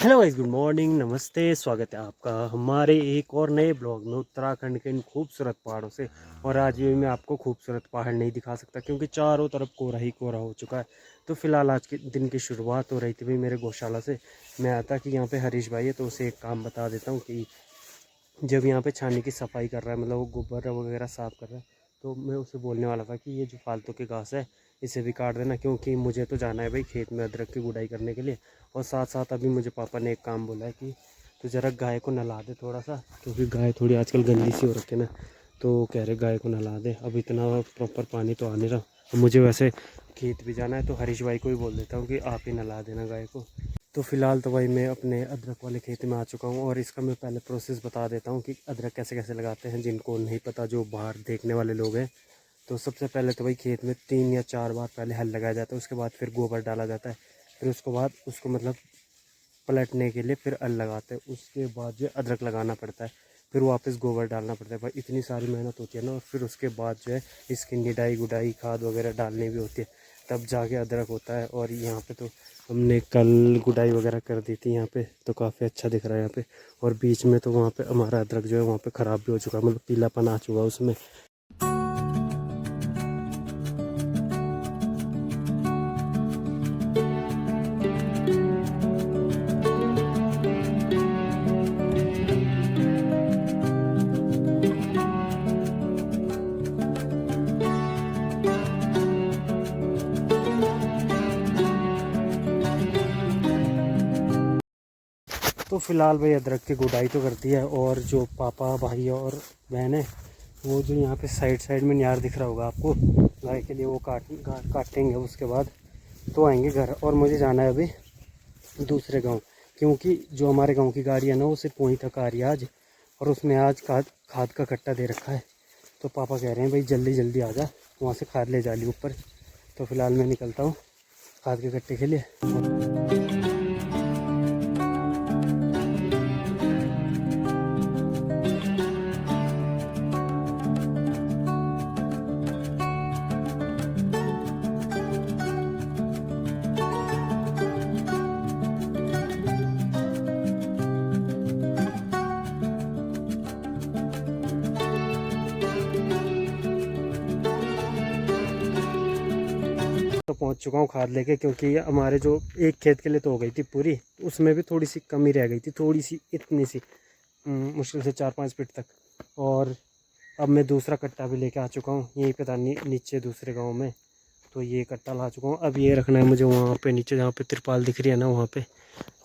Hello guys, good morning, नमस्ते। स्वागत है आपका हमारे एक और नए ब्लॉग में उत्तराखंड के इन खूबसूरत पहाड़ों से। और आज भी मैं आपको खूबसूरत पहाड़ नहीं दिखा सकता क्योंकि चारों तरफ कोहरा ही कोहरा हो चुका है। तो फिलहाल आज के दिन की शुरुआत हो रही थी भाई मेरे गौशाला से। मैं आता कि यहाँ पे हरीश भाई है तो उसे एक काम बता देता हूँ कि जब यहाँ पे छानी की सफाई कर रहा है, मतलब वो गोबर वगैरह साफ़ कर रहा है, तो मैं उसे बोलने वाला था कि ये जो फालतू की घास है इसे भी काट देना, क्योंकि मुझे तो जाना है भाई खेत में अदरक की गुड़ाई करने के लिए। और साथ साथ अभी मुझे पापा ने एक काम बोला है कि तो ज़रा गाय को नहला दे थोड़ा सा, क्योंकि गाय थोड़ी आजकल गंदी सी हो रखी है ना। तो कह रहे गाय को नहला दे, अब इतना प्रॉपर पानी तो आ नहीं रहा। और मुझे वैसे खेत भी जाना है तो हरीश भाई को ही बोल देता हूँ कि आप ही नहला देना गाय को। तो फ़िलहाल तो भाई मैं अपने अदरक वाले खेत में आ चुका हूँ और इसका मैं पहले प्रोसेस बता देता हूँ कि अदरक कैसे कैसे लगाते हैं, जिनको नहीं पता, जो बाहर देखने वाले लोग हैं। तो सबसे पहले तो भाई खेत में 3 या 4 बार पहले हल लगाया जाता है, उसके बाद फिर गोबर डाला जाता है, फिर उसके बाद उसको मतलब पलटने के लिए फिर हल लगाते हैं, उसके बाद जो अदरक लगाना पड़ता है, फिर वापस गोबर डालना पड़ता है। भाई इतनी सारी मेहनत होती है ना। और फिर उसके बाद जो है इसकी निडाई गुडाई खाद वगैरह डालनी भी होती है, तब जाके अदरक होता है। और यहाँ पे तो हमने कल गुडाई वगैरह कर दी थी यहाँ पे, तो काफ़ी अच्छा दिख रहा है यहाँ पे। और बीच में तो वहाँ पे हमारा अदरक जो है वहाँ पे ख़राब भी हो चुका है, मतलब पीलापन आ चुका है उसमें। तो फिलहाल भाई अदरक की गुडाई तो करती है, और जो पापा भाई और बहन है वो जो यहाँ पे साइड साइड में न्यार दिख रहा होगा आपको गाय के लिए, वो काटेंगे। उसके बाद तो आएंगे घर, और मुझे जाना है अभी दूसरे गांव, क्योंकि जो हमारे गांव की गाड़ी है ना वो सिर्फ वहीं तक आ रही है आज, और उसमें आज खाद का कट्टा दे रखा है। तो पापा कह रहे हैं भाई जल्दी जल्दी आ जा, वहाँ से खाद ले जा ली ऊपर। तो फिलहाल मैं निकलता हूँ खाद के कट्टे के लिए। तो पहुंच चुका हूँ खाद लेके, क्योंकि हमारे जो एक खेत के लिए तो हो गई थी पूरी, उसमें भी थोड़ी सी कमी रह गई थी, थोड़ी सी, इतनी सी, मुश्किल से 4-5 फीट तक। और अब मैं दूसरा कट्टा भी लेके आ चुका हूँ यहीं पे था, नीचे दूसरे गांव में। तो ये कट्टा ला चुका हूँ, अब ये रखना है मुझे वहाँ पे नीचे जहाँ पे तिरपाल दिख रही है ना वहाँ पे।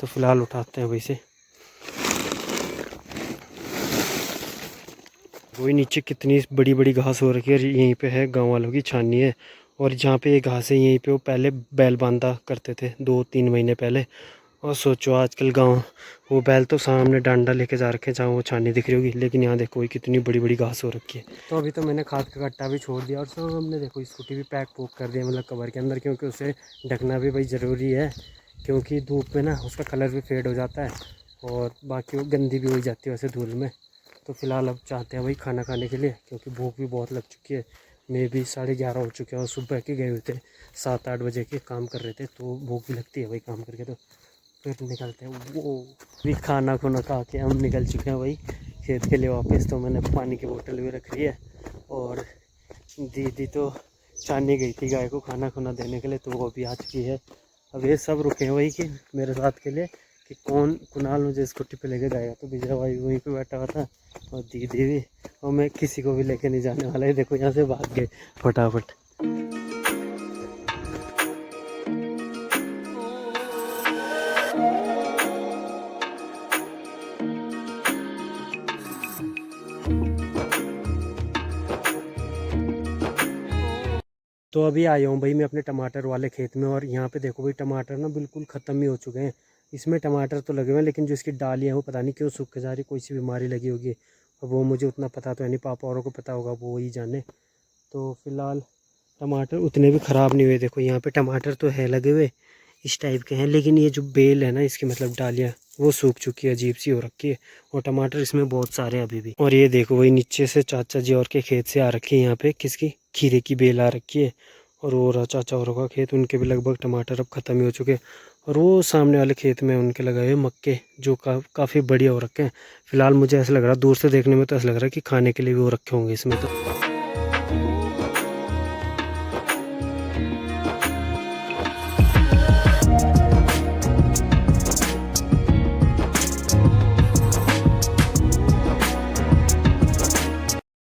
तो फिलहाल उठाते हैं वैसे। वही नीचे कितनी बड़ी बड़ी घास हो रखी है, यहीं पे है गांव वालों की छानी है। और जहाँ पे ये घास है यहीं पे वो पहले बैल बांधा करते थे 2-3 महीने पहले। और सोचो आजकल गांव, वो बैल तो सामने डंडा लेके जा रखे हैं जहाँ वो छानी दिख रही होगी, लेकिन यहाँ देखो कितनी बड़ी बड़ी घास हो रखी है। तो अभी तो मैंने खाद का कट्टा भी छोड़ दिया, और सामने देखो स्कूटी भी पैक पोक कर दिया, मतलब कवर के अंदर, क्योंकि उसे ढकना भी भाई ज़रूरी है, क्योंकि धूप में ना उसका कलर भी फेड हो जाता है, और बाकी वो गंदी भी हो जाती है वैसे धूल में। तो फिलहाल अब चाहते हैं भाई खाना खाने के लिए, क्योंकि भूख भी बहुत लग चुकी है। मैं भी 11:30 हो चुके हैं, और सुबह के गए हुए थे 7-8 बजे के काम कर रहे थे, तो भूख भी लगती है भाई काम करके। तो फिर निकलते हैं। वो भी खाना खुना खा के हम निकल चुके हैं भाई खेत के लिए वापस। तो मैंने पानी की बोतल भी रख ली है, और दीदी तो छानी गई थी गाय को खाना खुना देने के लिए, तो वो भी आ चुकी है। अब ये सब रुके हैं वही कि मेरे साथ के लिए कि कौन कुणाल मुझे स्कूटी पे लेके जाएगा। तो बिजरा भाई वहीं पे बैठा हुआ था, और दीदी भी, और मैं किसी को भी लेके नहीं जाने वाला है। देखो यहाँ से भाग गए फटाफट। तो अभी आया हूँ भाई मैं अपने टमाटर वाले खेत में, और यहाँ पे देखो भाई टमाटर ना बिल्कुल ख़त्म ही हो चुके हैं। इसमें टमाटर तो लगे हुए हैं, लेकिन जो इसकी डालियाँ हैं वो पता नहीं क्यों सूख के जा रही, कोई सी बीमारी लगी होगी। और वो मुझे उतना पता तो है नहीं, पापा औरों को पता होगा, वो ही जाने। तो फिलहाल टमाटर उतने भी ख़राब नहीं हुए। देखो यहाँ पे टमाटर तो है लगे हुए, इस टाइप के हैं, लेकिन ये जो बेल है ना इसकी, मतलब डालियाँ, वो सूख चुकी है, अजीब सी हो रखी है। और टमाटर इसमें बहुत सारे हैं अभी भी। और ये देखो वही नीचे से चाचा जी और के खेत से आ रखी है, यहाँ पे किसकी, खीरे की बेल आ रखी है। और चाचा औरों का खेत, उनके भी लगभग टमाटर अब ख़त्म ही हो चुके हैं। और वो सामने वाले खेत में उनके लगाए हुए मक्के जो काफ़ी बढ़िया हो रखे हैं। फिलहाल मुझे ऐसा लग रहा है, दूर से देखने में तो ऐसा लग रहा है कि खाने के लिए भी वो रखे होंगे इसमें तो।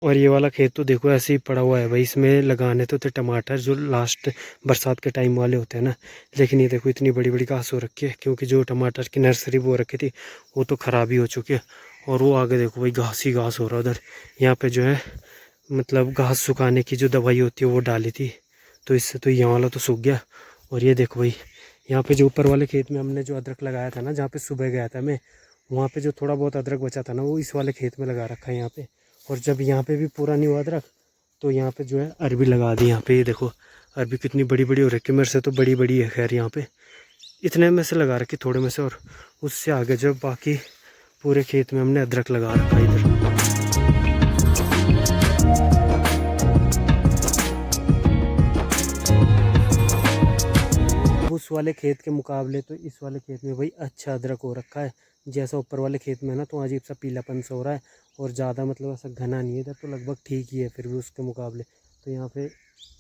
और ये वाला खेत तो देखो ऐसे ही पड़ा हुआ है भाई, इसमें लगाने तो थे टमाटर जो लास्ट बरसात के टाइम वाले होते हैं ना, लेकिन ये देखो इतनी बड़ी बड़ी घास हो रखी है, क्योंकि जो टमाटर की नर्सरी वो रखी थी वो तो ख़राब ही हो चुकी है। और वो आगे देखो भाई घास ही घास हो रहा है उधर। यहाँ पे जो है मतलब घास सुखाने की जो दवाई होती है वो डाली थी, तो इससे तो यहाँ वाला तो सूख गया। और ये देखो भाई यहाँ पे जो ऊपर वाले खेत में हमने जो अदरक लगाया था ना, जहाँ पे सुबह गया था मैं, वहाँ पे जो थोड़ा बहुत अदरक बचा था ना वो इस वाले खेत में लगा रखा है यहाँ पे। और जब यहाँ पे भी पूरा नहीं हुआ अदरक तो यहाँ पे जो है अरबी लगा दी। यहाँ पे ये देखो अरबी कितनी बड़ी बड़ी हो रखी है, मेरे से तो बड़ी बड़ी है खैर। यहाँ पे इतने में से लगा रखी थोड़े में से, और उससे आगे जो बाकी पूरे खेत में हमने अदरक लगा रखा है इधर। उस वाले खेत के मुकाबले तो इस वाले खेत में भाई अच्छा अदरक हो रखा है। जैसा ऊपर वाले खेत में ना तो अजीब सा पीलापन सा हो रहा है, और ज़्यादा मतलब ऐसा घना नहीं है इधर, तो लगभग ठीक ही है फिर भी उसके मुकाबले। तो यहाँ पे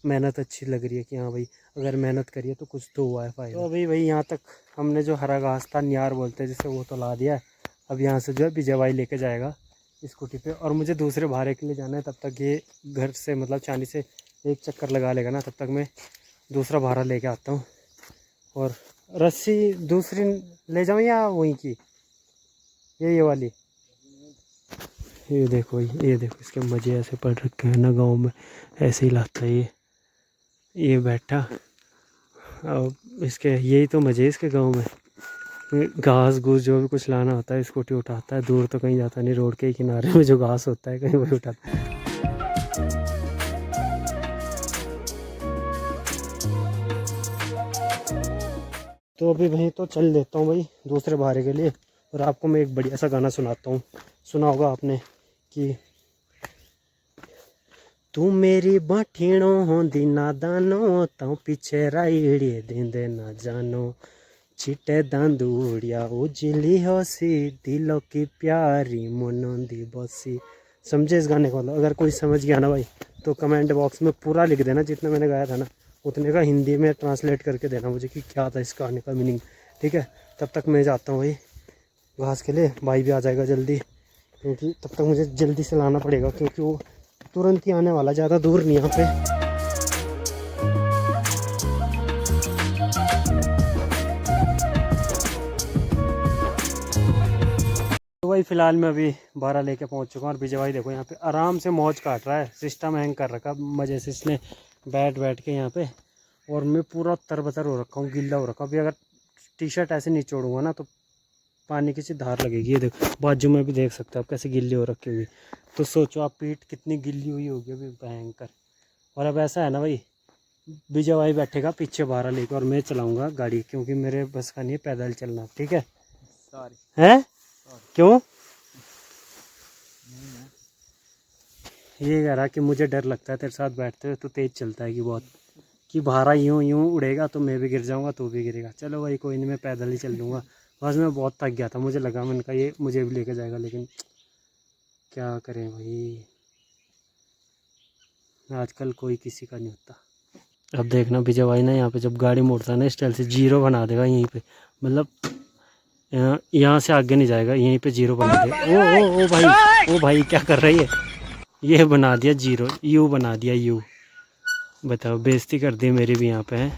मेहनत अच्छी लग रही है कि हाँ भाई अगर मेहनत करिए तो कुछ तो हुआ है फ़ायदा। तो अभी भाई यहाँ तक हमने जो हरा घास था, नियार बोलते हैं जिसे, वो तो ला दिया है। अब यहाँ से जो है विजय भाई लेके जाएगा स्कूटी पे, और मुझे दूसरे भाड़े के लिए जाना है। तब तक ये घर से मतलब चांदी से एक चक्कर लगा लेगा ना, तब तक मैं दूसरा भाड़ा लेके आता हूँ। और रस्सी दूसरी ले जाऊँ या वहीं की, ये वाली। ये देखो ये देखो इसके मज़े ऐसे पड़ रखे हैं ना गांव में, ऐसे ही लाता है ये बैठा। अब इसके यही तो मज़े इसके गांव में, घास घूस जो भी कुछ लाना होता है स्कूटी उठाता है। दूर तो कहीं जाता नहीं, रोड के किनारे में जो घास होता है कहीं वही उठाता है। तो अभी वहीं तो चल देता हूँ भाई दूसरे भाड़े के लिए। और आपको मैं एक बढ़िया सा गाना सुनाता हूँ, सुना होगा आपने कि तू मेरी बाठीणो होंदी नादानो, ताऊ पीछे राईड़ी देंदे ना जानो, चिट्टे दांदूड़िया उजली होसी, दिलों की प्यारी मनोंदी बसी। समझे इस गाने को? अगर कोई समझ गया ना भाई तो कमेंट बॉक्स में पूरा लिख देना, जितना मैंने गाया था ना उतने का हिंदी में ट्रांसलेट करके देना मुझे कि क्या था इस गाने का मीनिंग, ठीक है? तब तक मैं जाता हूँ भाई घास के लिए, भाई भी आ जाएगा जल्दी, क्योंकि तब तक मुझे जल्दी से लाना पड़ेगा, क्योंकि वो तुरंत ही आने वाला, ज़्यादा दूर नहीं यहाँ पे। तो भाई फ़िलहाल मैं अभी 12 लेके पहुँच चुका हूँ, और विजय भाई देखो यहाँ पे आराम से मौज काट रहा है, सिस्टम हैंग कर रखा मज़े से इसने बैठ के यहाँ पे। और मैं पूरा तरबतर हो रखा हूँ, गीला हो रखा हूँ। अभी अगर टी शर्ट ऐसे निचोड़ूंगा ना तो पानी की सी धार लगेगी। ये देखो बाजू में भी देख सकते हो आप कैसे गिल्ली हो रखी हुई। तो सोचो आप पीठ कितनी गिल्ली हुई होगी अभी, भयंकर। और अब ऐसा है ना भाई, विजय भाई बैठेगा पीछे 12 लेकर, और मैं चलाऊँगा गाड़ी, क्योंकि मेरे बस का नहीं है पैदल चलना, ठीक है? सॉरी है क्यों? ये कह रहा कि मुझे डर लगता है तेरे साथ बैठते हुए, तो तेज़ चलता है कि बहुत, कि भारा यूं यूं उड़ेगा तो मैं भी गिर जाऊंगा, तू भी गिरेगा। चलो भाई कोई नहीं, मैं पैदल ही चल लूँगा। बस मैं बहुत थक गया था, मुझे लगा मैंने कहा ये मुझे भी लेके जाएगा, लेकिन क्या करें भाई, आजकल कोई किसी का नहीं होता। अब देखना विजय भाई ना यहाँ पे जब गाड़ी मोड़ता है ना, इस स्टाइल से जीरो बना देगा यहीं पे, मतलब यहाँ से आगे नहीं जाएगा, यहीं पे जीरो बना देगा। ओ भाई, ओ भाई क्या कर रही है? ये बना दिया जीरो, यू बना दिया यू। बताओ बेइज्जती कर दी मेरी भी यहाँ पे है।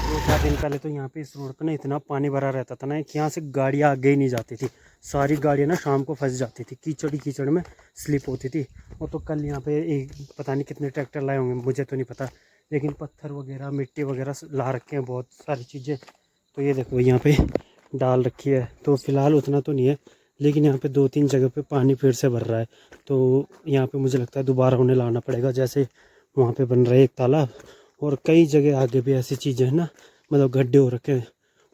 2-4 दिन पहले तो यहाँ पे इस रोड पे ना इतना पानी भरा रहता था ना कि यहाँ से गाड़ियाँ आगे ही नहीं जाती थी। सारी गाड़ियाँ ना शाम को फंस जाती थी, कीचड़ कीचड़ में स्लिप होती थी। और तो कल यहाँ पे एक पता नहीं कितने ट्रैक्टर लाए होंगे, मुझे तो नहीं पता, लेकिन पत्थर वगैरह मिट्टी वगैरह ला रखे हैं, बहुत सारी चीज़ें। तो ये देखो यहाँ पे डाल रखी है, तो फ़िलहाल उतना तो नहीं है, लेकिन यहाँ पे 2-3 जगह पे पानी फिर से भर रहा है। तो यहाँ पे मुझे लगता है दोबारा उन्हें लाना पड़ेगा, जैसे वहाँ पे बन रहा है एक तालाब, और कई जगह आगे भी ऐसी चीज़ें हैं ना, मतलब गड्ढे हो रखे हैं।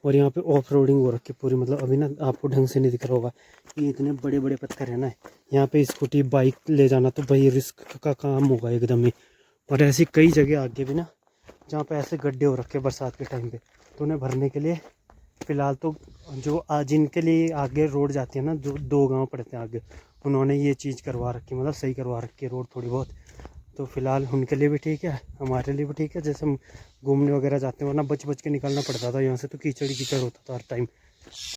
और यहाँ पे ऑफ रोडिंग हो रखी है पूरी, मतलब अभी ना आपको ढंग से नहीं दिख रहा होगा, ये इतने बड़े बड़े पत्थर है ना, यहाँ पे स्कूटी बाइक ले जाना तो भाई रिस्क का काम होगा एकदम ही। और ऐसी कई जगह आगे भी ना जहाँ पे ऐसे गड्ढे हो रखे बरसात के टाइम पे, तो उन्हें भरने के लिए फ़िलहाल तो जो जिनके लिए आगे रोड जाती है ना, जो 2 गांव पड़ते हैं आगे, उन्होंने ये चीज़ करवा रखी, मतलब सही करवा रखी है रोड थोड़ी बहुत। तो फ़िलहाल उनके लिए भी ठीक है, हमारे लिए भी ठीक है। जैसे हम घूमने वगैरह जाते हैं, वरना बच बच के निकलना पड़ता था यहाँ से, तो कीचड़ ही कीचड़ होता था हर टाइम।